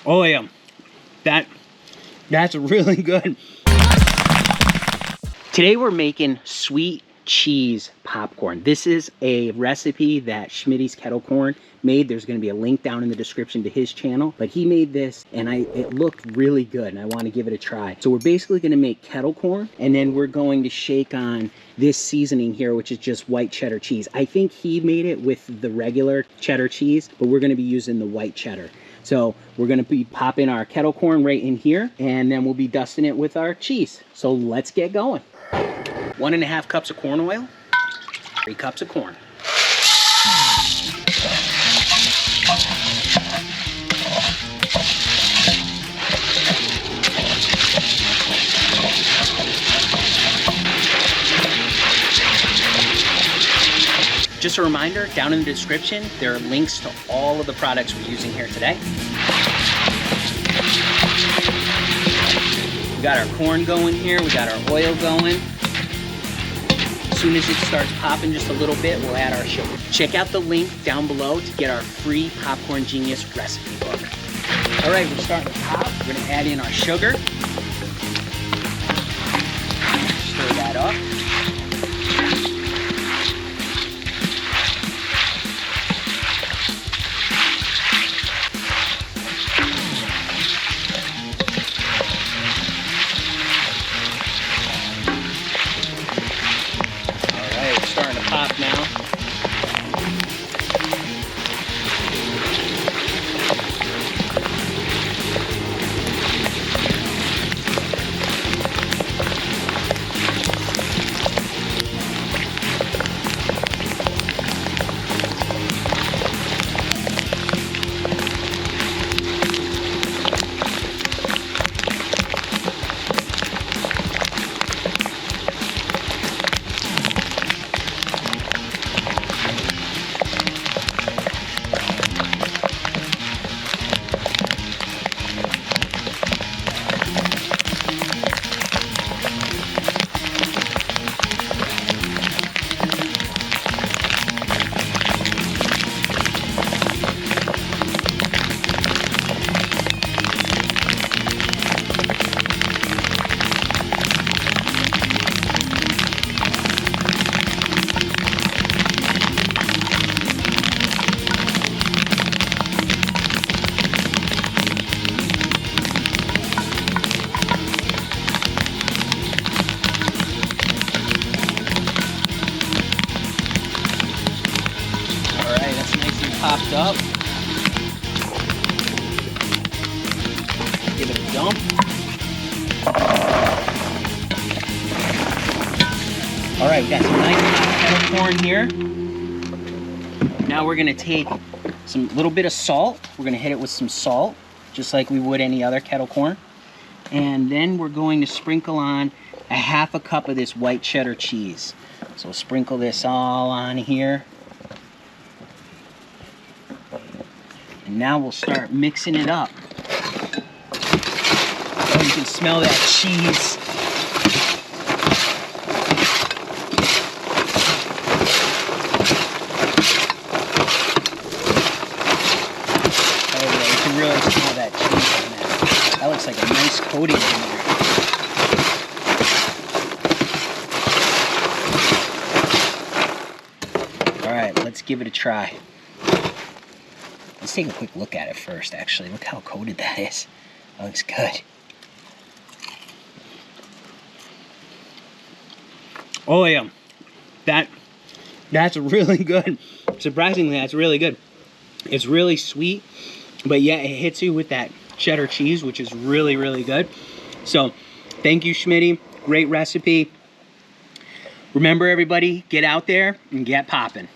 Oh yeah, that's really good. Today we're making sweet cheese popcorn. This is a recipe that Schmitty's Kettle Corn made. There's going to be a link down in the description to his channel, but he made this and it looked really good and I want to give it a try. So we're basically going to make kettle corn and then we're going to shake on this seasoning here, which is just white cheddar cheese. I think he made it with the regular cheddar cheese, but we're going to be using the white cheddar. So we're going to be popping our kettle corn right in here and then we'll be dusting it with our cheese. So let's get going. 1.5 cups of corn oil, 3 cups of corn. Just a reminder, down in the description, there are links to all of the products we're using here today. We got our corn going here, we got our oil going. As soon as it starts popping just a little bit, we'll add our sugar. Check out the link down below to get our free Popcorn Genius recipe book. All right, we're starting to pop. We're gonna add in our sugar. Stir that up. Starting to pop now. Popped up. Give it a dump. All right, we got some nice hot kettle corn here. Now we're gonna take some little bit of salt. We're gonna hit it with some salt, just like we would any other kettle corn. And then we're going to sprinkle on 1/2 cup of this white cheddar cheese. So we'll sprinkle this all on here. And now we'll start mixing it up. Oh, you can smell that cheese. Oh yeah, you can really smell that cheese in there. That looks like a nice coating in there. All right, let's give it a try. Let's take a quick look at it first, actually. Look how coated that is. That looks good. Oh yeah, that's really good. Surprisingly, that's really good. It's really sweet, but yet it hits you with that cheddar cheese, which is really, really good. So, thank you, Schmitty. Great recipe. Remember, everybody, get out there and get popping.